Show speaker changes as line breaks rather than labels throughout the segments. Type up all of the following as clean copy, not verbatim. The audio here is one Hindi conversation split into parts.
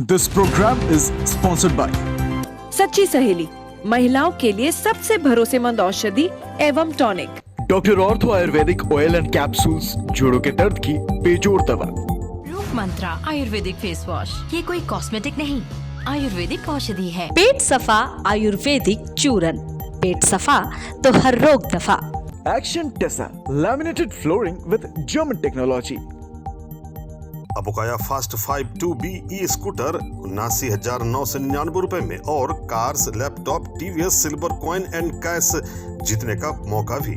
This program is sponsored by
सच्ची सहेली, महिलाओं के लिए सबसे भरोसेमंद औषधि एवं tonic.
Doctor ortho Ayurvedic oil and capsules, जोड़ों के दर्द की बेजोड़ दवा।
रूप मंत्रा आयुर्वेदिक फेस वॉश, ये कोई कॉस्मेटिक नहीं, आयुर्वेदिक औषधि है।
पेट सफा आयुर्वेदिक चूरन, पेट सफा तो हर रोग दफा।
Action Tessa laminated flooring with German technology.
अबोकाया फास्ट 52B ई स्कूटर 79,999 रुपए में और cars, laptop, TVs, silver coin and cash जीतने का मौका भी।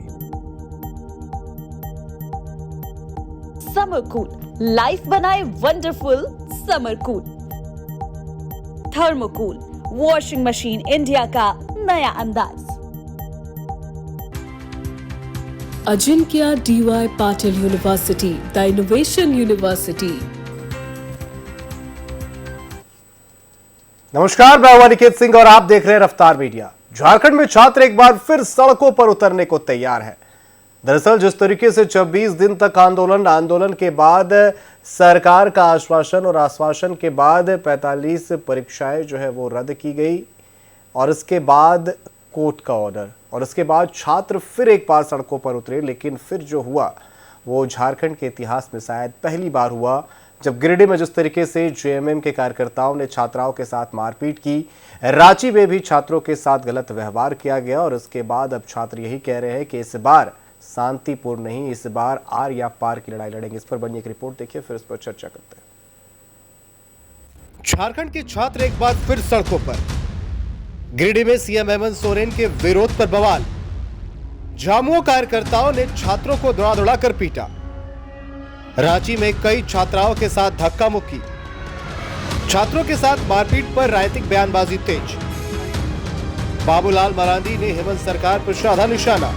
समर कूल, लाइफ बनाए wonderful. Summer cool Thermocool, washing machine India का नया अंदाज।
Ajinkya D.Y. Patil University, the Innovation University.
नमस्कार, मैं हूं अनिकेत सिंह और आप देख रहे हैं रफ्तार मीडिया। झारखंड में छात्र एक बार फिर सड़कों पर उतरने को तैयार है। दरअसल जिस तरीके से 26 दिन तक आंदोलन के बाद सरकार का आश्वासन के बाद 45 परीक्षाएं जो है वो रद्द की गई और इसके बाद कोर्ट का ऑर्डर और इसके बाद छात्र फिर एक बार सड़कों पर उतरे। लेकिन फिर जो हुआ वो झारखंड के इतिहास में शायद पहली बार हुआ, जब गिरिडीह में जिस तरीके से जेएमएम के कार्यकर्ताओं ने छात्राओं के साथ मारपीट की, रांची में भी छात्रों के साथ गलत व्यवहार किया गया और इसके बाद अब छात्र यही कह रहे हैं कि इस बार शांतिपूर्ण नहीं, इस बार आर या पार की लड़ाई लड़ेंगे। इस पर बनी एक रिपोर्ट देखिए, फिर इस पर चर्चा करते हैं। झारखंड के छात्र एक बार फिर सड़कों पर। गिरिडीह में सीएम हेमंत सोरेन के विरोध पर बवाल। झामुमो कार्यकर्ताओं ने छात्रों को दौड़ा कर पीटा। रांची में कई छात्राओं के साथ धक्का मुक्की। छात्रों के साथ मारपीट पर राजनीतिक बयानबाजी तेज। बाबूलाल मरांडी ने हेमंत सरकार पर साधा निशाना।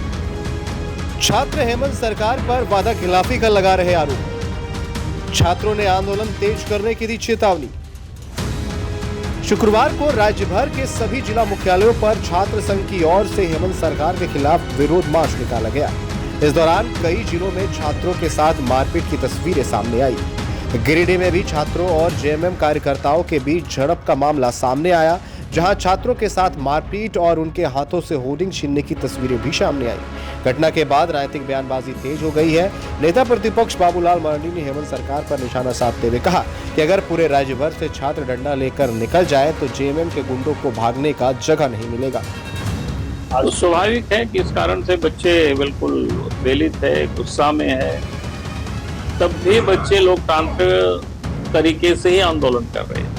छात्र हेमंत सरकार पर वादा खिलाफी का लगा रहे आरोप। छात्रों ने आंदोलन तेज करने की दी चेतावनी। शुक्रवार को राज्य भर के सभी जिला मुख्यालयों पर छात्र संघ की ओर से हेमंत सरकार के खिलाफ विरोध मार्च निकाला गया। इस दौरान कई जिलों में छात्रों के साथ मारपीट की तस्वीरें सामने आई। गिरिडीह में भी छात्रों और जेएमएम कार्यकर्ताओं के बीच झड़प का मामला सामने आया, जहां छात्रों के साथ मारपीट और उनके हाथों से होर्डिंग छीनने की तस्वीरें भी सामने आई। घटना के बाद राजनीतिक बयानबाजी तेज हो गई है। नेता प्रतिपक्ष बाबूलाल मरांडी ने हेमंत सरकार पर निशाना साधते हुए कहा कि अगर पूरे राज्य भर से छात्र डंडा लेकर निकल जाए तो जेएमएम के गुंडों को भागने का जगह नहीं मिलेगा।
स्वाभाविक है कि इस कारण से बच्चे बिल्कुल उत्प्रेरित है, गुस्सा में है। तब भी बच्चे लोकतांत्रिक तरीके से ही आंदोलन कर रहे हैं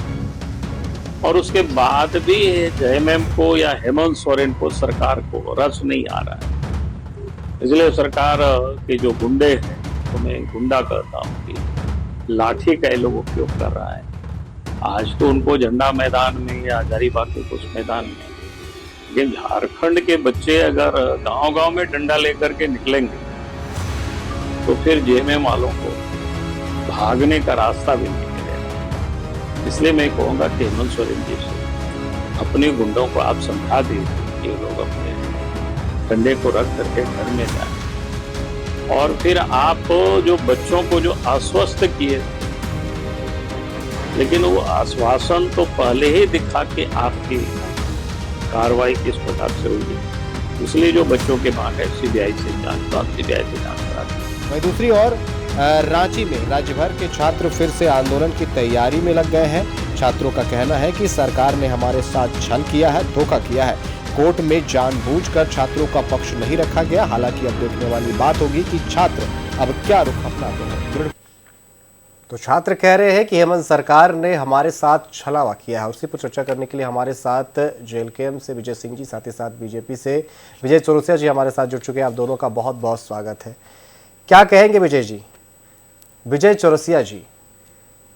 और उसके बाद भी जेएमएम को या हेमंत सोरेन को, सरकार को रस नहीं आ रहा है। इसलिए सरकार के जो गुंडे हैं, तो मैं गुंडा कहता हूँ कि लाठी का लोग उपयोग कर रहा है। आज तो उनको झंडा मैदान में या हजारीबाग के कुछ मैदान में, लेकिन झारखंड के बच्चे अगर गांव-गांव में डंडा लेकर के निकलेंगे तो फिर जेएमएम वालों को भागने का रास्ता भी नहीं मिलेगा। इसलिए मैं कहूँगा कि हेमंत सोरेन जी से अपने गुंडों को आप समझा दीजिए कि लोग अपने डंडे को रख करके घर में जाए। और फिर आप जो बच्चों को जो आश्वस्त किए, लेकिन वो आश्वासन तो पहले ही दिखा कि आपकी कार्रवाई किस प्रकार से होगी। इसलिए जो बच्चों के मांग है सीबीआई से जांच, तो आप सीबीआई से जांच करा दें।
वहीं दूसरी ओर रांची में राज्य भर के छात्र फिर से आंदोलन की तैयारी में लग गए हैं। छात्रों का कहना है कि सरकार ने हमारे साथ छल किया है, धोखा किया है। कोर्ट में जानबूझकर छात्रों का पक्ष नहीं रखा गया। हालांकि अब देखने वाली बात होगी कि छात्र अब क्या रुख अपनाते हैं। तो छात्र कह रहे हैं कि हेमंत सरकार ने हमारे साथ छलावा किया है। उसी पर चर्चा करने के लिए हमारे साथ जेएलकेएम से विजय सिंह जी, साथ ही साथ बीजेपी से विजय चौरसिया जी हमारे साथ जुड़ चुके हैं। आप दोनों का बहुत बहुत स्वागत है। क्या कहेंगे विजय जी? विजय चौरसिया जी,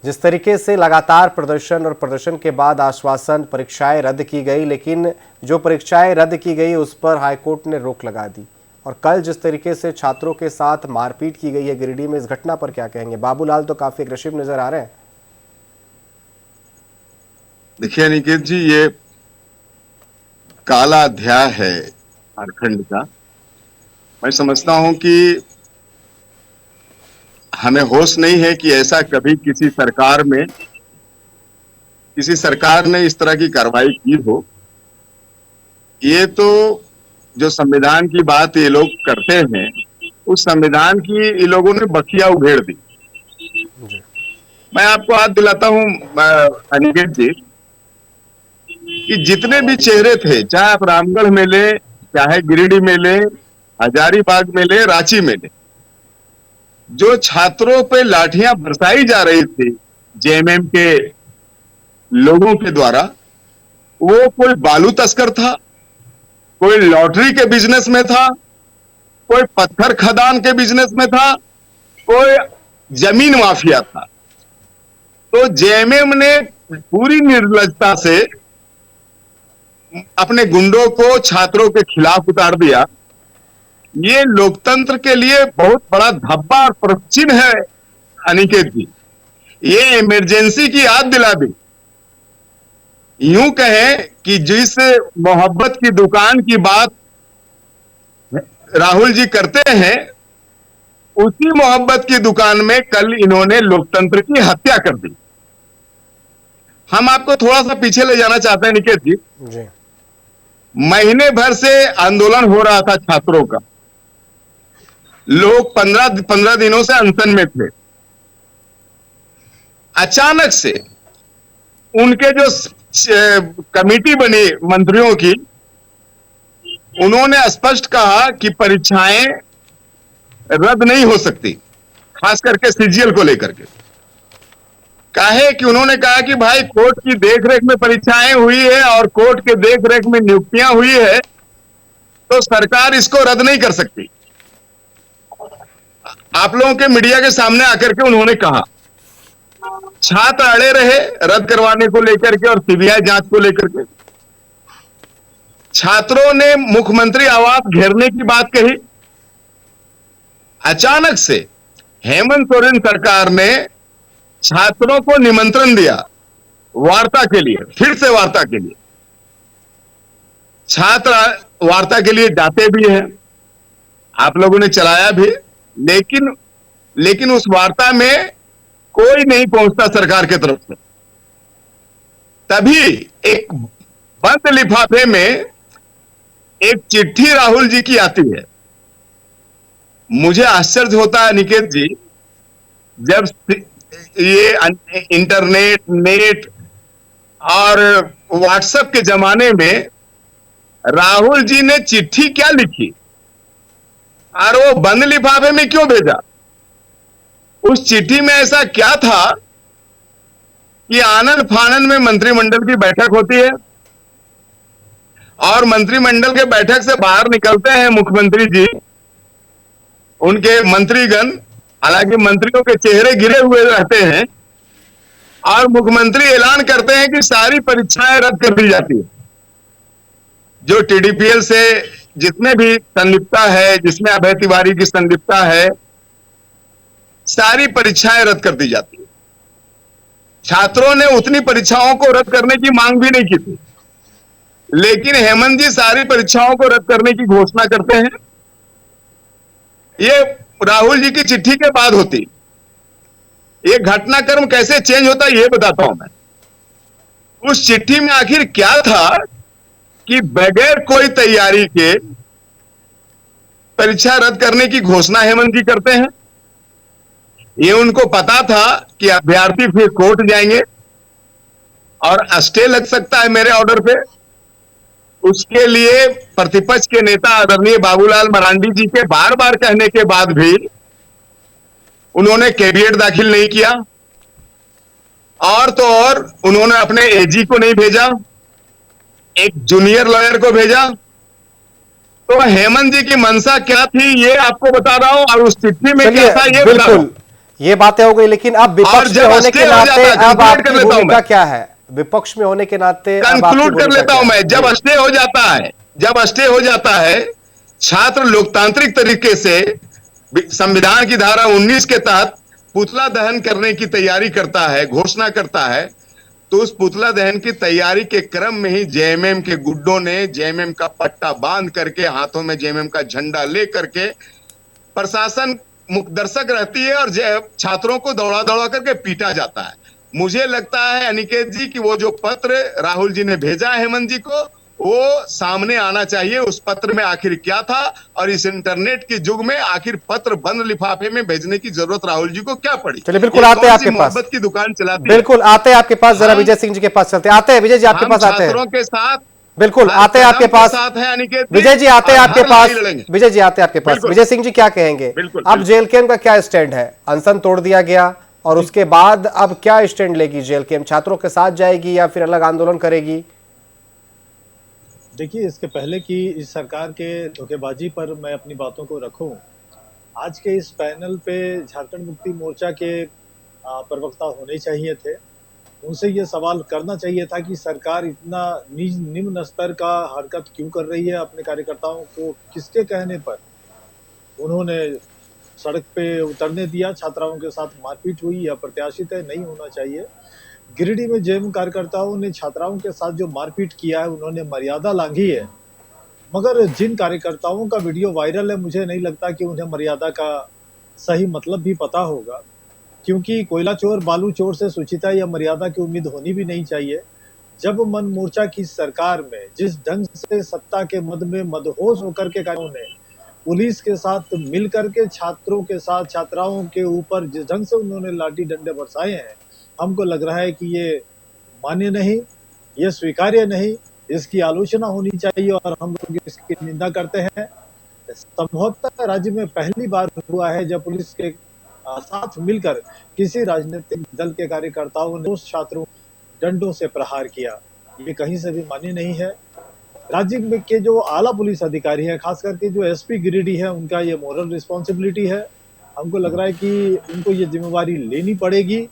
जिस तरीके से लगातार प्रदर्शन के बाद आश्वासन, परीक्षाएं रद्द की गई, लेकिन जो परीक्षाएं रद्द की गई उस पर हाईकोर्ट ने रोक लगा दी, और कल जिस तरीके से छात्रों के साथ मारपीट की गई है गिरिडीह में, इस घटना पर क्या कहेंगे? बाबूलाल तो काफी अग्रेसिव नजर आ रहे हैं।
देखिए अनिकेत जी, ये काला अध्याय है झारखंड का। मैं समझता हूं कि हमें होश नहीं है कि ऐसा कभी किसी सरकार में किसी सरकार ने इस तरह की कार्रवाई की हो, ये तो जो संविधान की बात ये लोग करते हैं, उस संविधान की ये लोगों ने बखिया उघेड़ दी। मैं आपको याद दिलाता हूं अनिकेत जी कि जितने भी चेहरे थे, चाहे आप रामगढ़ में ले, चाहे गिरिडीह में ले, हजारीबाग में ले, रांची में ले, जो छात्रों पे लाठियां बरसाई जा रही थी जेएमएम के लोगों के द्वारा, वो कोई बालू तस्कर था, कोई लॉटरी के बिजनेस में था, कोई पत्थर खदान के बिजनेस में था, कोई जमीन माफिया था। तो जेएमएम ने पूरी निर्लजता से अपने गुंडों को छात्रों के खिलाफ उतार दिया। ये लोकतंत्र के लिए बहुत बड़ा धब्बा और प्रश्चिन्ह है अनिकेत जी। ये इमरजेंसी की याद दिला दी। यूं कहें कि जिस मोहब्बत की दुकान की बात राहुल जी करते हैं, उसी मोहब्बत की दुकान में कल इन्होंने लोकतंत्र की हत्या कर दी। हम आपको थोड़ा सा पीछे ले जाना चाहते हैं निकेत जी। महीने भर से आंदोलन हो रहा था छात्रों का, लोग 15 दिनों से अनशन में थे। अचानक से उनके जो कमेटी बनी मंत्रियों की, उन्होंने स्पष्ट कहा कि परीक्षाएं रद्द नहीं हो सकती, खास करके सीजीएल को लेकर के। काहे कि उन्होंने कहा कि भाई कोर्ट की देखरेख में परीक्षाएं हुई है और कोर्ट के देखरेख में नियुक्तियां हुई है, तो सरकार इसको रद्द नहीं कर सकती। आप लोगों के मीडिया के सामने आकर के उन्होंने कहा, छात्र अड़े रहे रद्द करवाने को लेकर के और सीबीआई जांच को लेकर के। छात्रों ने मुख्यमंत्री आवास घेरने की बात कही। अचानक से हेमंत सोरेन सरकार ने छात्रों को निमंत्रण दिया वार्ता के लिए, फिर से वार्ता के लिए। छात्र वार्ता के लिए जाते भी हैं, आप लोगों ने चलाया भी, लेकिन उस वार्ता में कोई नहीं पहुंचता सरकार की तरफ से। तभी एक बंद लिफाफे में एक चिट्ठी राहुल जी की आती है। मुझे आश्चर्य होता है निकेत जी, जब ये इंटरनेट, नेट और व्हाट्सएप के जमाने में राहुल जी ने चिट्ठी क्या लिखी और वो बंद लिफाफे में क्यों भेजा? उस चिट्ठी में ऐसा क्या था कि आनंद फानंद में मंत्रिमंडल की बैठक होती है और मंत्रिमंडल के बैठक से बाहर निकलते हैं मुख्यमंत्री जी, उनके मंत्रीगण, हालांकि मंत्रियों के चेहरे गिरे हुए रहते हैं, और मुख्यमंत्री ऐलान करते हैं कि सारी परीक्षाएं रद्द कर दी जाती है। जो टीडीपीएल से जितने भी संलिप्तता है, जिसमें अभय तिवारी की संलिप्तता है, सारी परीक्षाएं रद्द कर दी जाती है। छात्रों ने उतनी परीक्षाओं को रद्द करने की मांग भी नहीं की थी, लेकिन हेमंत जी सारी परीक्षाओं को रद्द करने की घोषणा करते हैं। ये राहुल जी की चिट्ठी के बाद होती। ये घटनाक्रम कैसे चेंज होता है ये बताता हूं मैं। उस चिट्ठी में आखिर क्या था कि बगैर कोई तैयारी के परीक्षा रद्द करने की घोषणा हेमंत जी करते हैं। ये उनको पता था कि अभ्यर्थी फिर कोर्ट जाएंगे और स्टे लग सकता है मेरे ऑर्डर पे। उसके लिए प्रतिपक्ष के नेता आदरणीय बाबूलाल मरांडी जी के बार बार कहने के बाद भी उन्होंने कैविएट दाखिल नहीं किया, और तो और उन्होंने अपने एजी को नहीं भेजा, एक जूनियर लॉयर को भेजा। तो हेमंत जी की मंशा क्या थी ये आपको बता रहा हूं, और उस चिट्ठी में क्या था ये बता रहा हूं।
ये बातें हो गई, लेकिन अब विपक्ष में होने के नाते अब आपकी भूमिका क्या है? विपक्ष में होने के नाते
कंक्लूड कर लेता हूं मैं। जब स्टे हो जाता है, छात्र लोकतांत्रिक तरीके से संविधान की धारा 19 के तहत पुतला दहन करने की तैयारी करता है, घोषणा करता है, तो उस पुतला दहन की तैयारी के क्रम में ही जेएमएम के गुड्डों ने जेएमएम का पट्टा बांध करके, हाथों में जेएमएम का झंडा ले करके, प्रशासन मुखदर्शक रहती है और छात्रों को दौड़ा दौड़ा करके पीटा जाता है। मुझे लगता है अनिकेत जी कि वो जो पत्र राहुल जी ने भेजा है हेमंत जी को, वो सामने आना चाहिए। उस पत्र में आखिर क्या था, और इस इंटरनेट के युग में आखिर पत्र बंद लिफाफे में भेजने की जरूरत राहुल जी को क्या पड़ी?
चलिए बिल्कुल आते हैं आपके पास,
मोहब्बत की दुकान चलाती है।
बिल्कुल आते हैं आपके पास, जरा विजय सिंह जी के पास चलते हैं। आते हैं विजय जी आपके पास, आते हैं
छात्रों के साथ,
बिल्कुल आते हैं आपके पास,
साथ है अनिकेत
विजय जी आते हैं आपके पास, विजय जी आते हैं आपके पास।
बिल्कुल।
विजय सिंह जी क्या कहेंगे? अब जेल कैंप का क्या स्टैंड है? अनशन तोड़ दिया गया और उसके बाद अब क्या स्टैंड लेगी जेल कैंप? छात्रों के साथ जाएगी या फिर अलग आंदोलन करेगी?
देखिए, इसके पहले कि इस सरकार के धोखेबाजी पर मैं अपनी बातों को रखूं, आज के इस पैनल पे झारखंड मुक्ति मोर्चा के प्रवक्ता होने चाहिए थे। उनसे ये सवाल करना चाहिए था कि सरकार इतना निम्न स्तर का हरकत क्यों कर रही है अपने कार्यकर्ताओं को, किसके कहने पर उन्होंने सड़क पे उतरने दिया, छात्राओं के साथ मारपीट हुई, यह प्रत्याशित है, नहीं होना चाहिए। गिरिडीह में जेएमएम कार्यकर्ताओं ने छात्राओं के साथ जो मारपीट किया है, उन्होंने मर्यादा लांघी है। मगर जिन कार्यकर्ताओं का वीडियो वायरल है, मुझे नहीं लगता कि उन्हें मर्यादा का सही मतलब भी पता होगा, क्योंकि कोयला चोर बालू चोर से सुचिता या मर्यादा की उम्मीद होनी भी नहीं चाहिए। जब मन मोर्चा की सरकार में जिस ढंग से सत्ता के मद में मदहोश होकर के कार्यों ने पुलिस के साथ मिलकर के छात्रों के साथ छात्राओं के ऊपर जिस ढंग से उन्होंने लाठी डंडे बरसाए हैं, हमको लग रहा है कि ये मान्य नहीं, ये स्वीकार्य नहीं, इसकी आलोचना होनी चाहिए और हम लोग इसकी निंदा करते हैं। संभवतः राज्य में पहली बार हुआ है जब पुलिस के साथ मिलकर किसी राजनीतिक दल के कार्यकर्ताओं ने उस छात्रों डंडों से प्रहार किया। ये कहीं से भी मान्य नहीं है। राज्य में के जो आला पुलिस अधिकारी हैं, खास करके जो एसपी गिरिडीह है, उनका ये मोरल रिस्पॉन्सिबिलिटी है। हमको लग रहा है कि उनको ये जिम्मेवारी लेनी पड़ेगी।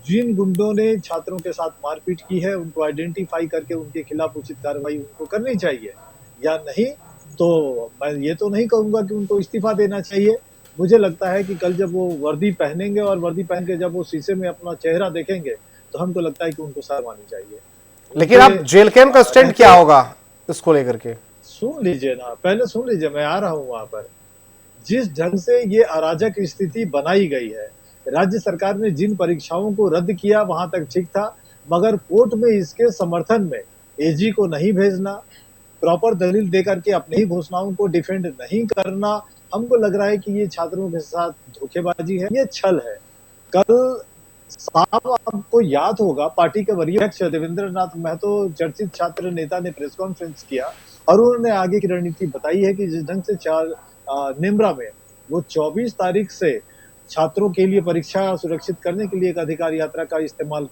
जिन गुंडों ने छात्रों के साथ मारपीट की है, उनको आइडेंटिफाई करके उनके खिलाफ उचित कार्रवाई उनको करनी चाहिए, या नहीं तो मैं ये तो नहीं कहूंगा कि उनको इस्तीफा देना चाहिए। मुझे लगता है कि कल जब वो वर्दी पहनेंगे और वर्दी पहन के जब वो शीशे में अपना चेहरा देखेंगे, तो हमको लगता है कि उनको शर्म आनी चाहिए।
लेकिन अब जेल कैंप का स्टैंड क्या होगा इसको लेकर के?
सुन लीजिए ना, पहले सुन लीजिए, मैं आ रहा हूँ वहां पर। जिस ढंग से ये अराजक स्थिति बनाई गई है, राज्य सरकार ने जिन परीक्षाओं को रद्द किया वहां तक ठीक था, मगर कोर्ट में इसके समर्थन में एजी को नहीं भेजना, प्रॉपर दलील देकर के अपनी ही घोषणाओं को डिफेंड नहीं करना, हमको लग रहा है कि ये छात्रों के साथ धोखेबाजी है, ये छल है। कल शाम आपको याद होगा, पार्टी के वरीय अध्यक्ष देवेंद्र नाथ महतो, चर्चित छात्र नेता, ने प्रेस कॉन्फ्रेंस किया और उन्होंने आगे की रणनीति बताई है कि जिस ढंग से निम्रा में वो 24 तारीख से छात्रों के लिए परीक्षा सुरक्षित करने के लिए एक अधिकार यात्रा का इस्तेमाल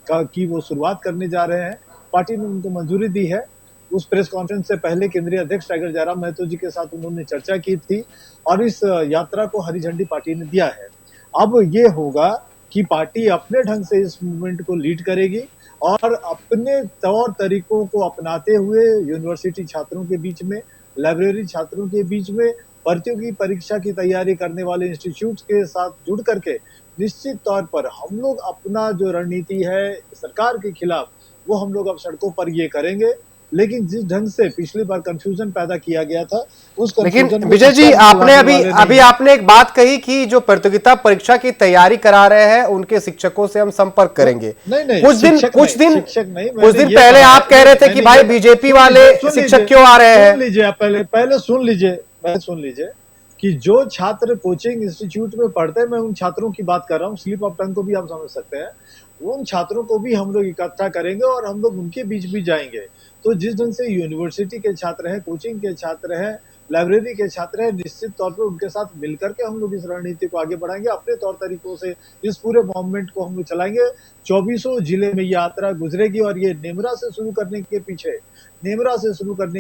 की वो शुरुआत करने जा रहे हैं। पार्टी ने उनको मंजूरी दी है। उस प्रेस कॉन्फ्रेंस से पहले केंद्रीय अध्यक्ष टाइगर जयराम महतो जी के साथ उन्होंने चर्चा की थी और इस यात्रा को हरी झंडी पार्टी ने दिया है। अब ये होगा कि पार्टी अपने ढंग से इस मूवमेंट को लीड करेगी और अपने तौर तरीकों को अपनाते हुए यूनिवर्सिटी छात्रों के बीच में, लाइब्रेरी छात्रों के बीच में, प्रतियोगी परीक्षा की तैयारी करने वाले इंस्टीट्यूट के साथ जुड़ करके निश्चित तौर पर हम लोग अपना जो रणनीति है सरकार के खिलाफ, वो हम लोग अब सड़कों पर ये करेंगे। लेकिन जिस ढंग से पिछली बार कंफ्यूजन पैदा किया गया था, उस
लेकिन विजय जी आपने अभी आपने एक बात कही कि जो प्रतियोगिता परीक्षा की तैयारी करा रहे हैं उनके शिक्षकों से हम संपर्क करेंगे।
नहीं,
कुछ दिन पहले आप कह रहे थे कि भाई बीजेपी वाले शिक्षक क्यों आ रहे हैं?
सुन लीजिए, पहले सुन लीजिए कि जो छात्र कोचिंग इंस्टीट्यूट में पढ़ते हैं, मैं उन छात्रों की बात कर रहा हूँ, स्लिप ऑफ टंग को भी आप समझ सकते हैं, उन छात्रों को भी हम लोग इकट्ठा करेंगे और हम लोग उनके बीच भी जाएंगे। तो जिस ढंग से यूनिवर्सिटी के छात्र हैं, कोचिंग के छात्र हैं, लाइब्रेरी के छात्र हैं, निश्चित तौर पर उनके साथ मिलकर के हम लोग इस रणनीति को आगे बढ़ाएंगे। अपने तौर तरीकों से इस पूरे मूवमेंट को हम लोग चलाएंगे। 24 जिले में यात्रा गुजरेगी और ये नेमरा से शुरू करने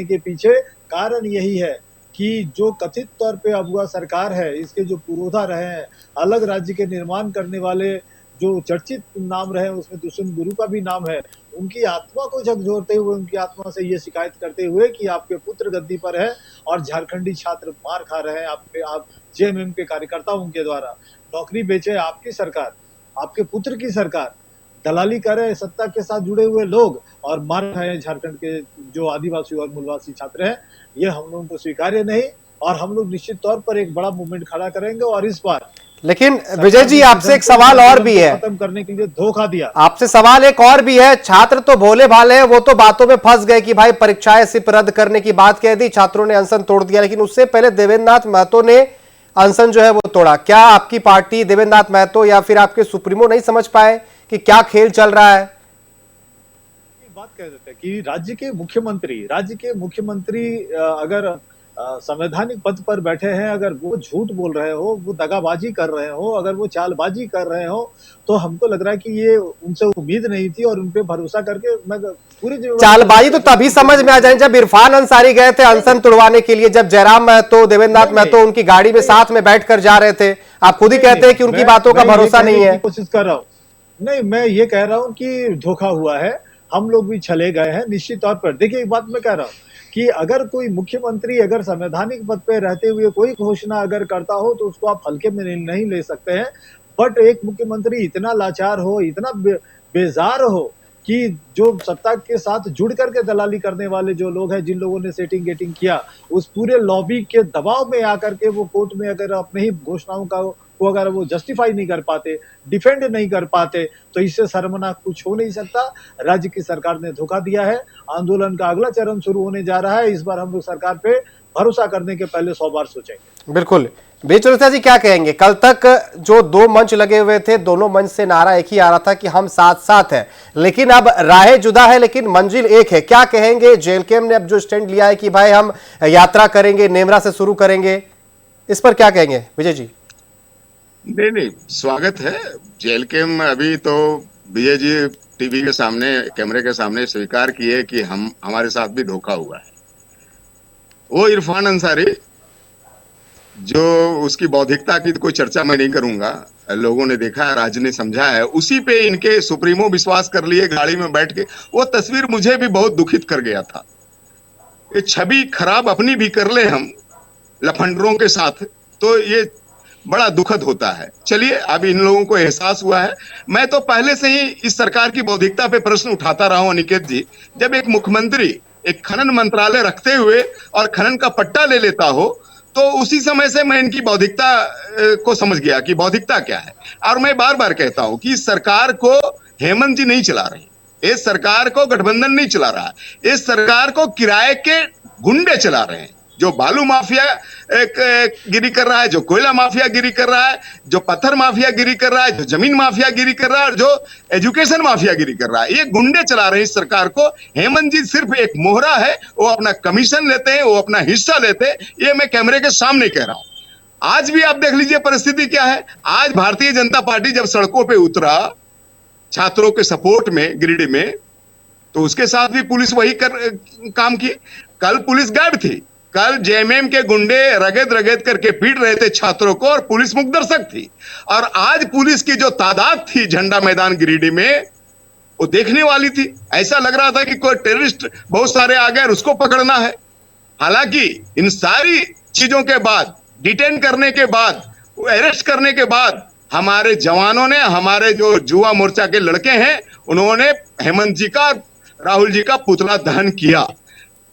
के पीछे कारण यही है कि जो कथित तौर पे अगुआ सरकार है, इसके जो पुरोधा रहे हैं, अलग राज्य के निर्माण करने वाले जो चर्चित नाम रहे, उसमें दुष्यंत गुरु का भी नाम है, उनकी आत्मा को झकझोरते हुए, उनकी आत्मा से ये शिकायत करते हुए कि आपके पुत्र गद्दी पर है और झारखंडी छात्र मार खा रहे हैं आप जेएमएम के कार्यकर्ताओं के द्वारा, नौकरी बेचे आपकी सरकार, आपके पुत्र की सरकार, दलाली कर रहे सत्ता के साथ जुड़े हुए लोग और मार रहे हैं झारखंड के जो आदिवासी और मूलवासी छात्र हैं। ये हम लोगों को स्वीकार्य नहीं और हम लोग निश्चित तौर पर एक बड़ा मूवमेंट खड़ा करेंगे और इस बार
लेकिन विजय जी आपसे एक सवाल और भी है,
खत्म करने के लिए धोखा दिया।
आपसे सवाल एक और भी है। छात्र तो भोले भाले हैं, वो तो बातों में फंस गए कि भाई परीक्षाएं सिर्फ रद्द करने की बात कह दी, छात्रों ने अनशन तोड़ दिया, लेकिन उससे पहले देवेंद्र नाथ महतो ने अनशन जो है वो तोड़ा। क्या आपकी पार्टी, देवेंद्र नाथ महतो या फिर आपके सुप्रीमो नहीं समझ पाए कि क्या खेल चल रहा है?
बात कह देते हैं कि राज्य के मुख्यमंत्री अगर संवैधानिक पद पर बैठे हैं, अगर वो झूठ बोल रहे हो, वो दगाबाजी कर रहे हो, अगर वो चालबाजी कर रहे हो, तो हमको लग रहा है कि ये उनसे उम्मीद नहीं थी और उन पे भरोसा करके मैं पूरी
चालबाजी तो तभी समझ में आ जाए जब इरफान अंसारी गए थे अनशन तुड़वाने के लिए, जब जयराम महतो, देवेंद्र नाथ महतो उनकी गाड़ी में साथ में बैठकर जा रहे थे। आप खुद ही कहते हैं कि उनकी बातों का भरोसा नहीं है।
कोशिश कर रहा हूँ, नहीं, मैं ये कह रहा हूँ कि धोखा हुआ है, हम लोग भी छले गए हैं निश्चित तौर पर। देखिए, एक बात मैं कह रहा हूँ कि अगर कोई मुख्यमंत्री अगर संवैधानिक पद पे रहते हुए कोई घोषणा अगर करता हो तो उसको आप हल्के में नहीं ले सकते हैं। बट एक मुख्यमंत्री इतना लाचार हो, इतना बेजार हो कि जो सत्ता के साथ जुड़ करके दलाली करने वाले जो लोग हैं, जिन लोगों ने सेटिंग गेटिंग किया, उस पूरे लॉबी के दबाव में आकर के वो कोर्ट में अगर अपने ही घोषणाओं को अगर वो जस्टिफाई नहीं कर पाते, डिफेंड नहीं कर पाते, तो इससे शर्मनाक कुछ हो नहीं सकता। राज्य की सरकार ने धोखा दिया है। आंदोलन का अगला चरण शुरू होने जा रहा है। इस बार हम लोग सरकार पे भरोसा करने के पहले 100 बार सोचेंगे।
बिल्कुल। बेचौलिया जी क्या कहेंगे? कल तक जो दो मंच लगे हुए थे, दोनों मंच से नारा एक ही आ रहा था कि हम साथ साथ हैं, लेकिन अब राहें जुदा है लेकिन मंजिल एक है। क्या कहेंगे? जेएलकेएम ने अब जो स्टैंड लिया है कि भाई हम यात्रा करेंगे, नेमरा से शुरू करेंगे, इस पर क्या कहेंगे विजय जी?
नहीं, स्वागत है। जेएलकेएम अभी तो विजय जी टीवी के सामने, कैमरे के सामने स्वीकार किए कि हमारे साथ भी धोखा हुआ है। वो इरफान अंसारी, जो उसकी बौद्धिकता की कोई चर्चा मैं नहीं करूंगा, लोगों ने देखा है, राज्य ने समझा है, उसी पे इनके सुप्रीमो विश्वास कर लिए गाड़ी में बैठ के। वो तस्वीर मुझे भी बहुत दुखित कर गया था। ये छवि खराब अपनी भी कर ले हम लफंडरों के साथ, तो ये बड़ा दुखद होता है। चलिए, अब इन लोगों को एहसास हुआ है। मैं तो पहले से ही इस सरकार की बौद्धिकता पे प्रश्न उठाता रहा हूं अनिकेत जी। जब एक मुख्यमंत्री एक खनन मंत्रालय रखते हुए और खनन का पट्टा ले लेता हो, तो उसी समय से मैं इनकी बौद्धिकता को समझ गया कि बौद्धिकता क्या है। और मैं बार बार कहता हूं कि इस सरकार को हेमंत जी नहीं चला रहे, इस सरकार को गठबंधन नहीं चला रहा, इस सरकार को किराए के गुंडे चला रहे हैं। जो बालू माफिया गिरी कर रहा है, जो कोयला माफिया गिरी कर रहा है, जो पत्थर माफिया गिरी कर रहा है, जो जमीन माफिया गिरी कर रहा है, और जो एजुकेशन माफिया गिरी कर रहा है, ये गुंडे चला रहे हैं इस सरकार को। हेमंत जी सिर्फ एक मोहरा है, वो अपना कमीशन लेते हैं, वो अपना हिस्सा लेते हैं। ये मैं कैमरे के सामने कह रहा हूं। आज भी आप देख लीजिए परिस्थिति क्या है। आज भारतीय जनता पार्टी जब सड़कों पर उतरा छात्रों के सपोर्ट में गिरिडीह में, तो उसके साथ भी पुलिस वही काम की। कल पुलिस गायब थी। कल जेएमएम के गुंडे रगड़ करके पीट रहे थे छात्रों को और पुलिस मुख दर्शक थी। और आज पुलिस की जो तादाद थी झंडा मैदान गिरिडीह में, वो देखने वाली थी। ऐसा लग रहा था कि कोई टेररिस्ट बहुत सारे आ गए और उसको पकड़ना है। हालांकि इन सारी चीजों के बाद, डिटेन करने के बाद, अरेस्ट करने के बाद, हमारे जवानों ने, हमारे जो युवा मोर्चा के लड़के हैं, उन्होंने हेमंत जी का, राहुल जी का पुतला दहन किया।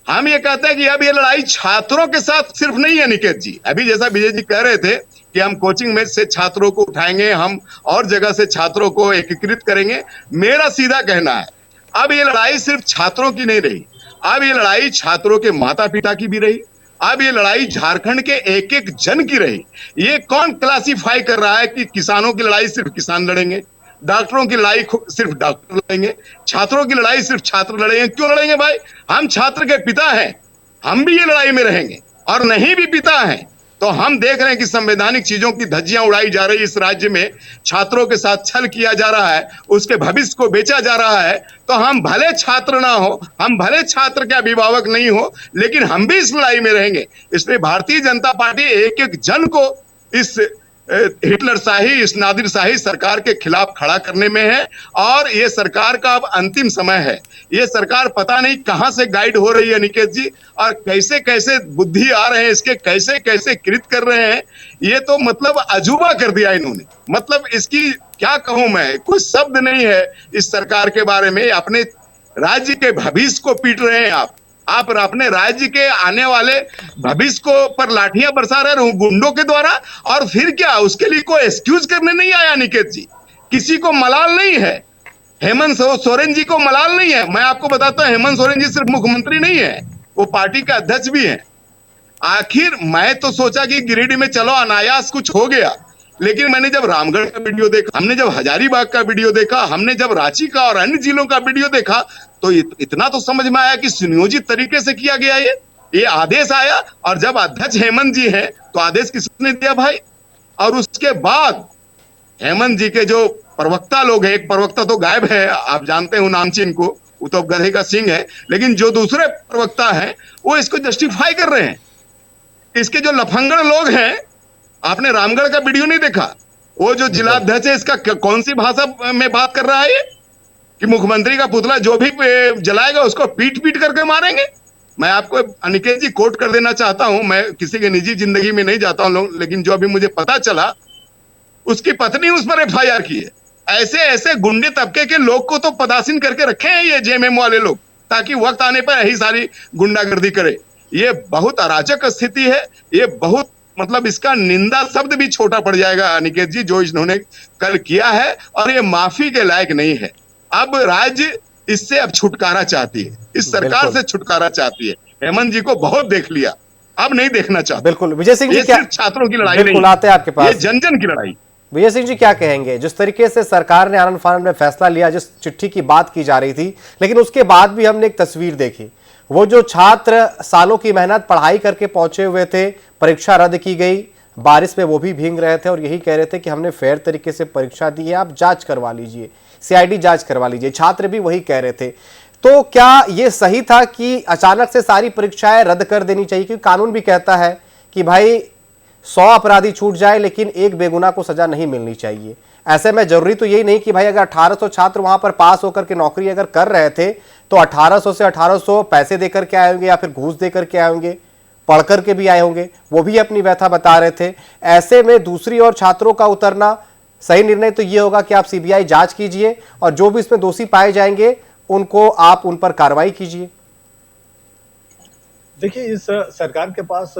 हम ये कहते हैं कि अब ये लड़ाई छात्रों के साथ सिर्फ नहीं है निकेत जी। अभी जैसा विजय जी कह रहे थे कि हम कोचिंग में से छात्रों को उठाएंगे, हम और जगह से छात्रों को एकीकृत करेंगे। मेरा सीधा कहना है, अब ये लड़ाई सिर्फ छात्रों की नहीं रही, अब ये लड़ाई छात्रों के माता पिता की भी रही, अब ये लड़ाई झारखंड के एक एक जन की रही। ये कौन क्लासिफाई कर रहा है कि किसानों की लड़ाई सिर्फ किसान लड़ेंगे, डॉक्टरों की लड़ाई सिर्फ डॉक्टर लड़ेंगे, छात्रों की लड़ाई सिर्फ छात्र लड़ेंगे? क्यों लड़ेंगे भाई? हम छात्र के पिता हैं, हम भी ये लड़ाई में रहेंगे। और नहीं भी पिता हैं तो हम देख रहे हैं कि संवैधानिक चीजों की धज्जियां उड़ाई जा रही है। इस राज्य में छात्रों के साथ छल किया जा रहा है, उसके भविष्य को बेचा जा रहा है। तो हम भले छात्र ना हो, हम भले छात्र के अभिभावक नहीं हो, लेकिन हम भी इस लड़ाई में रहेंगे। इसलिए भारतीय जनता पार्टी एक एक जन को इस हिटलर शाही, इस नादिर शाही सरकार के खिलाफ खड़ा करने में है। और ये सरकार का अब अंतिम समय है। ये सरकार पता नहीं कहां से गाइड हो रही है निकेत जी, और कैसे कैसे बुद्धि आ रहे हैं इसके, कैसे कैसे कृत कर रहे हैं। ये तो मतलब अजूबा कर दिया इन्होंने। मतलब इसकी क्या कहूं मैं, कुछ शब्द नहीं है इस सरकार के बारे में। अपने राज्य के भविष्य को पीट रहे हैं आप, आप अपने राज्य के आने वाले भविष्य को पर लाठियां बरसा रहे हैं गुंडों के द्वारा। और फिर क्या, उसके लिए कोई एक्सक्यूज करने नहीं आया अनिकेत जी, किसी को मलाल नहीं है। हेमंत सोरेन जी को मलाल नहीं है। मैं आपको बताता हूं, हेमंत सोरेन जी सिर्फ मुख्यमंत्री नहीं है, वो पार्टी का अध्यक्ष भी है। आखिर मैं तो सोचा कि गिरिडीह में चलो अनायास कुछ हो गया, लेकिन मैंने जब रामगढ़ का वीडियो देखा, हमने जब हजारीबाग का वीडियो देखा, हमने जब रांची का और अन्य जिलों का वीडियो देखा, तो इतना तो समझ में आया कि सुनियोजित तरीके से किया गया ये आदेश आया। और जब अध्यक्ष हेमंत जी हैं तो आदेश किसने दिया भाई? और उसके बाद हेमंत जी के जो प्रवक्ता लोग हैं, एक प्रवक्ता तो गायब है, आप जानते हो नामचीन को, वो तो गधे का सिंह है, लेकिन जो दूसरे प्रवक्ता हैं वो इसको जस्टिफाई कर रहे हैं। इसके जो लफंगड़ लोग हैं, आपने रामगढ़ का वीडियो नहीं देखा? वो जो जिलाध्यक्ष है, इसका कौन सी भाषा में बात कर रहा है ये, कि मुख्यमंत्री का पुतला जो भी जलाएगा उसको पीट पीट करके मारेंगे। मैं आपको अनिकेत जी कोट कर देना चाहता हूं, मैं किसी की निजी जिंदगी में नहीं जाता हूं, लेकिन जो अभी मुझे पता चला, उसकी पत्नी उस पर FIR की है। ऐसे ऐसे गुंडे तबके के लोग को तो पदासीन करके रखे हैं ये जेएमएम वाले लोग, ताकि वक्त आने पर यही सारी गुंडागर्दी करे। ये बहुत अराजक स्थिति है, ये बहुत मतलब इसका निंदा शब्द भी छोटा पड़ जाएगा अनिकेत जी, जो इन्होंने कल किया है, और ये माफी के लायक नहीं है। अब राज्य इससे अब छुटकारा चाहती है, इस सरकार से छुटकारा चाहती है। हेमंत जी को बहुत देख लिया, अब नहीं देखना चाहते।
बिल्कुल विजय सिंह जी,
ये सिर्फ छात्रों की लड़ाई
बिल्कुल
नहीं,
आते हैं आपके पास,
ये जन जन की लड़ाई।
विजय सिंह जी क्या कहेंगे, जिस तरीके से सरकार ने आनंद फानंद में फैसला लिया, जिस चिट्ठी की बात की जा रही थी, लेकिन उसके बाद भी हमने एक तस्वीर देखी, वो जो छात्र सालों की मेहनत पढ़ाई करके पहुंचे हुए थे, परीक्षा रद्द की गई, बारिश में वो भी भीग रहे थे और यही कह रहे थे कि हमने फेयर तरीके से परीक्षा दी है, आप जांच करवा लीजिए, CID जांच करवा लीजिए, छात्र भी वही कह रहे थे। तो क्या ये सही था कि अचानक से सारी परीक्षाएं रद्द कर देनी चाहिए? क्योंकि कानून भी कहता है कि भाई 100 अपराधी छूट जाए लेकिन एक बेगुनाह को सजा नहीं मिलनी चाहिए। ऐसे में जरूरी तो यही नहीं कि भाई अगर 1800 छात्र वहां पर पास होकर के नौकरी अगर कर रहे थे तो 1800 से 1800 पैसे देकर के आए होंगे या फिर घूस देकर के आए होंगे, पढ़ करके भी आए होंगे, वो भी अपनी व्यथा बता रहे थे। ऐसे में दूसरी ओर छात्रों का उतरना, सही निर्णय तो ये होगा कि आप CBI जांच कीजिए और जो भी इसमें दोषी पाए जाएंगे उनको आप उन पर कार्रवाई कीजिए।
देखिए, इस सरकार के पास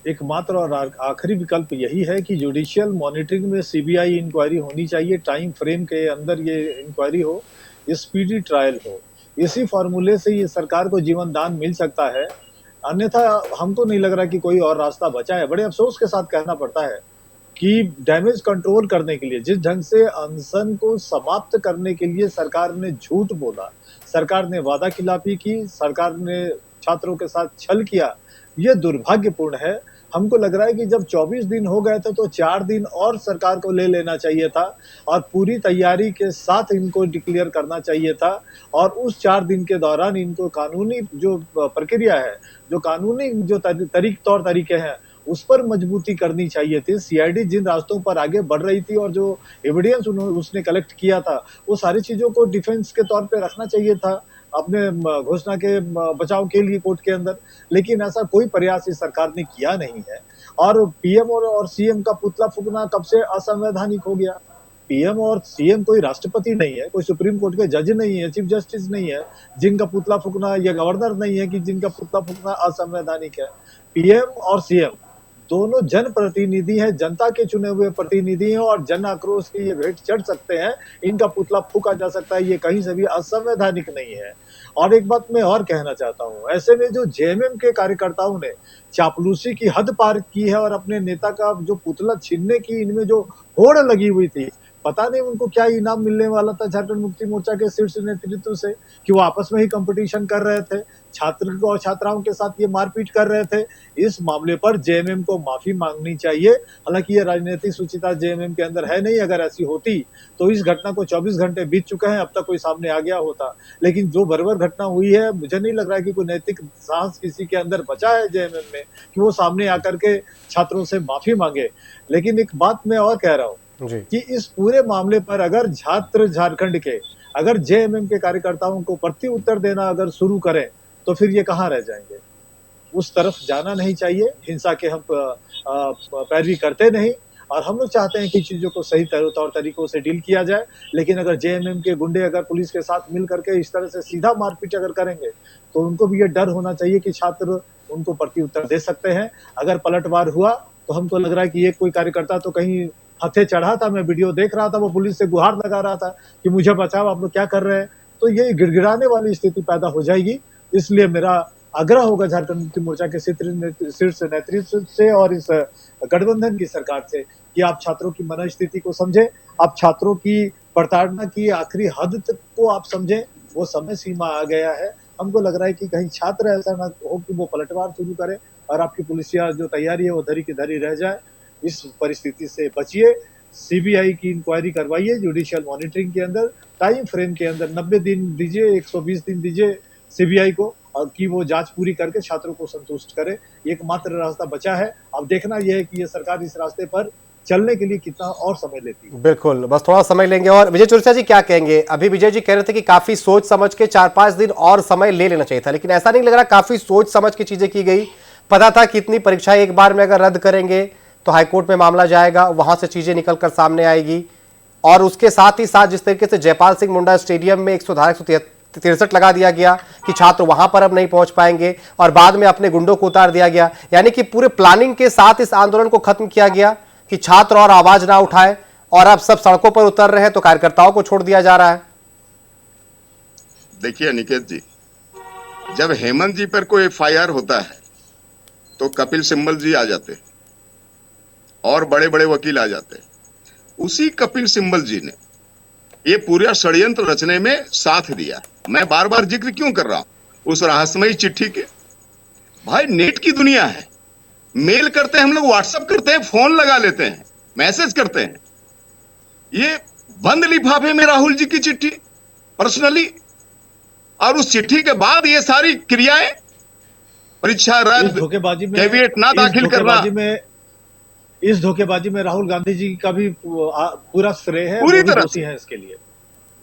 एकमात्र और आखिरी विकल्प यही है कि जुडिशियल मॉनिटरिंग में CBI इंक्वायरी होनी चाहिए, टाइम फ्रेम के अंदर ये इंक्वायरी हो, स्पीडी ट्रायल हो। इसी फॉर्मूले से ये सरकार को जीवन दान मिल सकता है, अन्यथा हमको नहीं लग रहा कि कोई और रास्ता बचा है। बड़े अफसोस के साथ कहना पड़ता है कि डैमेज कंट्रोल करने के लिए, जिस ढंग से अनशन को समाप्त करने के लिए सरकार ने झूठ बोला, सरकार ने वादा खिलाफी की, सरकार ने छात्रों के साथ छल किया, ये दुर्भाग्यपूर्ण है। हमको लग रहा है कि जब 24 दिन हो गए थे तो 4 दिन और सरकार को ले लेना चाहिए था और पूरी तैयारी के साथ इनको डिक्लेयर करना चाहिए था, और उस 4 दिन के दौरान इनको कानूनी जो प्रक्रिया है, जो कानूनी जो तौर तरीके हैं, उस पर मजबूती करनी चाहिए थी। CID जिन रास्तों पर आगे बढ़ रही थी और जो एविडेंस उसने कलेक्ट किया था, वो सारी चीजों को डिफेंस के तौर पे रखना चाहिए था अपने घोषणा के बचाव के लिए कोर्ट के अंदर, लेकिन ऐसा कोई प्रयास इस सरकार ने किया नहीं है। और PM और CM का पुतला फूंकना कब से असंवैधानिक हो गया। PM और CM कोई राष्ट्रपति नहीं है, कोई सुप्रीम कोर्ट के जज नहीं है, चीफ जस्टिस नहीं है, जिनका पुतला फूंकना, या गवर्नर नहीं है कि जिनका पुतला फूंकना असंवैधानिक है। PM और CM दोनों जनप्रतिनिधि हैं, जनता के चुने हुए प्रतिनिधि हैं, और जन आक्रोश की ये भेंट चढ़ सकते हैं, इनका पुतला फूंका जा सकता है, ये कहीं से भी असंवैधानिक नहीं है। और एक बात मैं और कहना चाहता हूँ, ऐसे में जो JMM के कार्यकर्ताओं ने चापलूसी की हद पार की है और अपने नेता का जो पुतला छीनने की इनमें जो होड़ लगी हुई थी, पता नहीं उनको क्या इनाम मिलने वाला था झारखंड मुक्ति मोर्चा के शीर्ष नेतृत्व से, कि वो आपस में ही कंपटीशन कर रहे थे, छात्र और छात्राओं के साथ ये मारपीट कर रहे थे। इस मामले पर JMM को माफी मांगनी चाहिए। हालांकि ये राजनीतिक सूचिता JMM के अंदर है नहीं, अगर ऐसी होती तो इस घटना को 24 घंटे बीत चुके हैं, अब तक कोई सामने आ गया होता। लेकिन जो बर्बर घटना हुई है, मुझे नहीं लग रहा है कि कोई नैतिक साहस किसी के अंदर बचा है JMM में कि वो सामने आकर के छात्रों से माफी मांगे। लेकिन एक बात मैं और कह रहा हूँ कि इस पूरे मामले पर अगर छात्र झारखंड के अगर JMM के कार्यकर्ताओं को प्रति उत्तर देना अगर शुरू करें तो फिर ये कहाँ रह जाएंगे। उस तरफ जाना नहीं चाहिए, हिंसा के हम पैरवी करते नहीं। और हम लोग चाहते हैं कि चीजों को सही तौर तरीकों से डील किया जाए। लेकिन अगर जेएमएम के गुंडे अगर पुलिस के साथ मिल करके इस तरह से सीधा मारपीट अगर करेंगे तो उनको भी ये डर होना चाहिए कि छात्र उनको प्रत्युत्तर दे सकते हैं। अगर पलटवार हुआ तो हमको लग रहा है कि ये कोई कार्यकर्ता तो कहीं हथे चढ़ा था, मैं वीडियो देख रहा था, वो पुलिस से गुहार लगा रहा था कि मुझे बचाओ, आप लोग क्या कर रहे हैं। तो ये गिड़गिड़ाने वाली स्थिति पैदा हो जाएगी। इसलिए मेरा आग्रह होगा झारखंड मुक्ति मोर्चा के शीर्ष नेतृत्व से और इस गठबंधन की सरकार से कि आप छात्रों की मनस्थिति को समझें, आप छात्रों की प्रताड़ना की आखिरी हद तक को आप समझें। वो समय सीमा आ गया है। हमको लग रहा है कि कहीं छात्र ऐसा ना हो कि वो पलटवार शुरू करे और आपकी पुलिसिया जो तैयारी है वो धरी की धरी रह जाए। इस परिस्थिति से बचिए। सीबीआई की इंक्वायरी करवाइए जुडिशियल मॉनिटरिंग के अंदर, टाइम फ्रेम के अंदर 90 दिन दीजिए, 120 दिन दीजिए सीबीआई को और कि वो जांच पूरी करके छात्रों को संतुष्ट करे। एकमात्र रास्ता बचा है। अब देखना यह है कि ये सरकार इस रास्ते पर चलने के लिए कितना और समय लेती है।
बिल्कुल, बस थोड़ा समय लेंगे। और विजय चुरसिया जी क्या कहेंगे? अभी विजय जी कह रहे थे कि काफी सोच समझ के 4-5 दिन और समय ले लेना चाहिए था, लेकिन ऐसा नहीं लग रहा। काफी सोच समझ के चीजें की गई। पता था कि इतनी परीक्षाएं एक बार में अगर रद्द करेंगे तो हाईकोर्ट में मामला जाएगा, वहां से चीजें निकलकर सामने आएगी। और उसके साथ ही साथ जिस तरीके से जयपाल सिंह मुंडा स्टेडियम में 163 लगा दिया गया कि छात्र वहां पर अब नहीं पहुंच पाएंगे और बाद में अपने गुंडों को उतार दिया गया, यानी कि पूरे प्लानिंग के साथ इस आंदोलन को खत्म किया गया कि छात्र और आवाज ना उठाए और अब सब सड़कों पर उतर रहे हैं तो कार्यकर्ताओं को छोड़ दिया जा रहा है।
देखिए अनिकेत जी, जब हेमंत जी पर कोई एफआईआर होता है तो कपिल सिब्बल जी आ जाते हैं और बड़े बड़े वकील आ जाते हैं। उसी कपिल सिब्बल जी ने ये पूरा षड्यंत्र रचने में साथ दिया। मैं बार बार जिक्र क्यों कर रहा हूं उस रहस्यमयी चिट्ठी के? भाई नेट की दुनिया है, मेल करते हैं हम लोग, व्हाट्सएप करते हैं, फोन लगा लेते हैं, मैसेज करते हैं। ये बंद लिफाफे में राहुल जी की चिट्ठी पर्सनली, और उस चिट्ठी के बाद ये सारी क्रियाएं, परीक्षा रद्द, कैविएट ना दाखिल करना,
इस धोखेबाजी में राहुल गांधी जी का भी पूरा श्रेय है,
पूरी तरह
से है इसके लिए।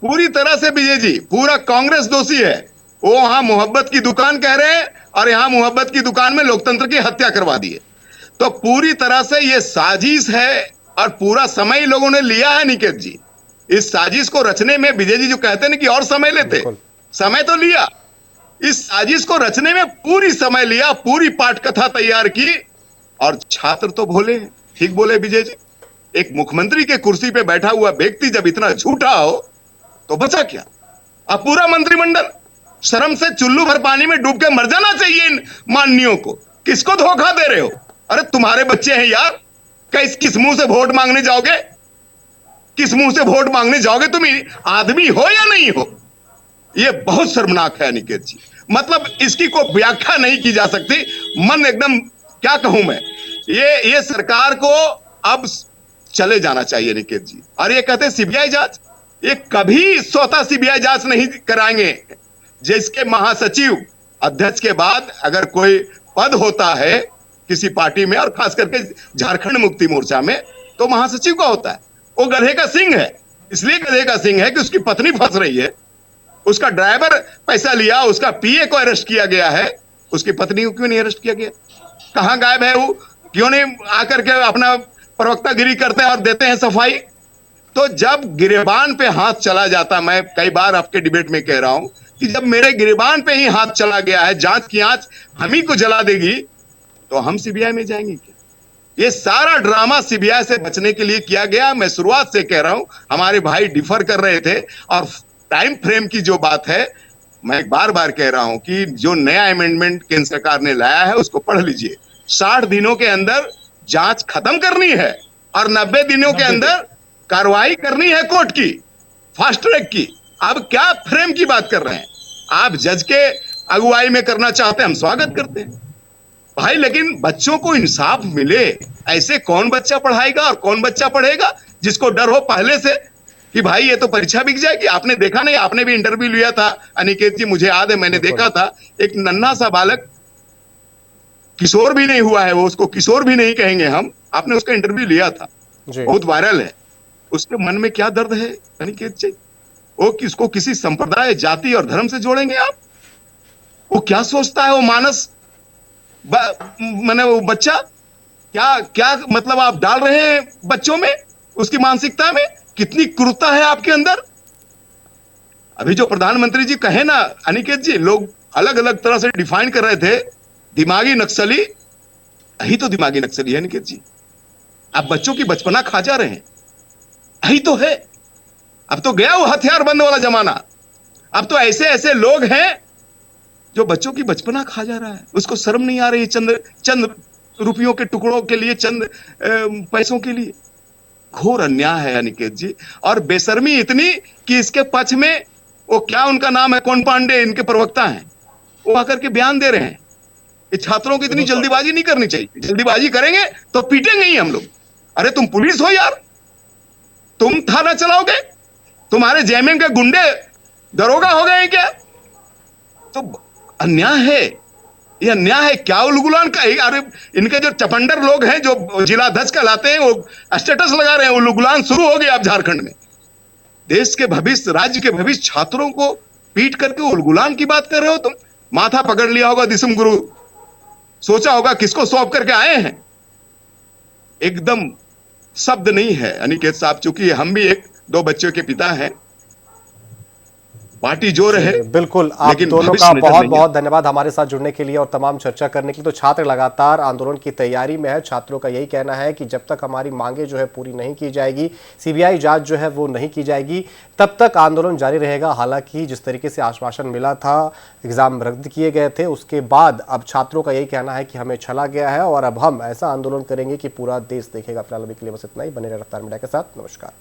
पूरी तरह से विजय जी, पूरा कांग्रेस दोषी है। वो वहां मोहब्बत की दुकान कह रहे हैं और यहां मोहब्बत की दुकान में लोकतंत्र की हत्या करवा दी है। तो पूरी तरह से ये साजिश है और पूरा समय लोगों ने लिया है निकेत जी। इस साजिश को रचने में विजय जी जो कहते हैं कि और समय लेते, समय तो लिया। इस साजिश को रचने में पूरी समय लिया, पूरी पाठकथा तैयार की। और छात्र तो भोले हैं। ठीक बोले विजय जी, एक मुख्यमंत्री के कुर्सी पे बैठा हुआ व्यक्ति जब इतना झूठा हो तो बचा क्या? अब पूरा मंत्रिमंडल शर्म से चुल्लू भर पानी में डूब के मर जाना चाहिए इन माननीयों को। किसको धोखा दे रहे हो? अरे तुम्हारे बच्चे हैं यार, किस मुंह से वोट मांगने जाओगे? किस मुंह से वोट मांगने जाओगे? तुम आदमी हो या नहीं हो? ये बहुत शर्मनाक है निकेत जी। मतलब इसकी कोई व्याख्या नहीं की जा सकती। मन एकदम, क्या कहूं मैं, ये सरकार को अब चले जाना चाहिए निकेत जी। और ये कहते हैं सीबीआई जांच, ये कभी स्वतः सीबीआई जांच नहीं कराएंगे। जिसके महासचिव अध्यक्ष के बाद अगर कोई पद होता है किसी पार्टी में, और खास करके झारखंड मुक्ति मोर्चा में, तो महासचिव का होता है। वो गधे का सिंह है। इसलिए गधे का सिंह है कि उसकी पत्नी फंस रही है, उसका ड्राइवर पैसा लिया, उसका पीए को अरेस्ट किया गया है, उसकी पत्नी को क्यों नहीं अरेस्ट किया गया? कहां गायब है वो? क्यों नहीं आकर के अपना प्रवक्तागिरी करते हैं और देते हैं सफाई? तो जब गिरेबान पे हाथ चला जाता, मैं कई बार आपके डिबेट में कह रहा हूं कि जब मेरे गिरेबान पे ही हाथ चला गया है, जांच की आंच हम ही को जला देगी, तो हम सीबीआई में जाएंगे क्या? ये सारा ड्रामा सीबीआई से बचने के लिए किया गया। मैं शुरुआत से कह रहा हूं, हमारे भाई डिफर कर रहे थे। और टाइम फ्रेम की जो बात है, मैं बार बार कह रहा हूं कि जो नया अमेंडमेंट केंद्र सरकार ने लाया है उसको पढ़ लीजिए। 60 दिनों के अंदर जांच खत्म करनी है और 90 दिनों के अंदर कार्रवाई करनी है कोर्ट की, फास्ट ट्रैक की। अब क्या फ्रेम की बात कर रहे हैं आप? जज के अगुवाई में करना चाहते हैं, हम स्वागत करते हैं भाई, लेकिन बच्चों को इंसाफ मिले। ऐसे कौन बच्चा पढ़ाएगा और कौन बच्चा पढ़ेगा जिसको डर हो पहले से कि भाई ये तो परीक्षा बिक जाएगी? आपने देखा नहीं, आपने भी इंटरव्यू लिया था अनिकेत जी, मुझे याद है, मैंने देखा था। एक नन्हा सा बालक, किशोर भी नहीं हुआ है वो, उसको किशोर भी नहीं कहेंगे हम, आपने उसका इंटरव्यू लिया था, बहुत वायरल है। उसके मन में क्या दर्द है अनिकेत जी? वो किसको किसी संप्रदाय, जाति और धर्म से जोड़ेंगे आप? वो क्या सोचता है वो मानस, मैंने वो बच्चा? क्या क्या मतलब आप डाल रहे हैं बच्चों में, उसकी मानसिकता में कितनी क्रूरता है आपके अंदर। अभी जो प्रधानमंत्री जी कहे ना अनिकेत जी, लोग अलग अलग तरह से डिफाइन कर रहे थे दिमागी नक्सली, यही तो दिमागी नक्सली है अनिकेत जी। आप बच्चों की बचपना खा जा रहे हैं, यही तो है। अब तो गया वो हथियार बंद वाला जमाना, अब तो ऐसे ऐसे लोग हैं जो बच्चों की बचपना खा जा रहा है, उसको शर्म नहीं आ रही चंद रुपयों के टुकड़ों के लिए, चंद पैसों के लिए। घोर अन्याय है अनिकेत जी, और बेशर्मी इतनी कि इसके पक्ष में वो क्या उनका नाम है, कौन पांडे, इनके प्रवक्ता हैं, वो आकर के बयान दे रहे हैं। ये छात्रों की इतनी जल्दीबाजी नहीं करनी चाहिए, जल्दीबाजी करेंगे तो पीटेंगे ही हम लोग। अरे तुम पुलिस हो यार, तुम थाना चलाओगे, तुम्हारे जेएमएम के गुंडे दरोगा हो गए हैं क्या? तो अन्याय है, ये अन्याय है। क्या उलगुलान का, अरे इनके जो चपंडर लोग हैं जो जिलाध्यक्ष कहलाते हैं, वो स्टेटस लगा रहे हैं, उलगुलान शुरू हो गया अब झारखंड में। देश के भविष्य, राज्य के भविष्य, छात्रों को पीट करके उलगुलान की बात कर रहे हो तुम। माथा पकड़ लिया होगा दिसम गुरु, सोचा होगा किसको सौंप करके आए हैं। एकदम शब्द नहीं है अनिकेत साहब, चूंकि हम भी एक दो बच्चों के पिता हैं, पार्टी जोर है।
बिल्कुल, आप दोनों का बहुत बहुत धन्यवाद हमारे साथ जुड़ने के लिए और तमाम चर्चा करने के लिए। तो छात्र लगातार आंदोलन की तैयारी में है। छात्रों का यही कहना है कि जब तक हमारी मांगे जो है पूरी नहीं की जाएगी, सीबीआई जांच जो है वो नहीं की जाएगी, तब तक आंदोलन जारी रहेगा। हालांकि जिस तरीके से आश्वासन मिला था, एग्जाम रद्द किए गए थे, उसके बाद अब छात्रों का यही कहना है कि हमें छला गया है और अब हम ऐसा आंदोलन करेंगे कि पूरा देश देखेगा। फिलहाल अभी के लिए बस इतना ही। बने रहे रफ्तार मीडिया के साथ। नमस्कार।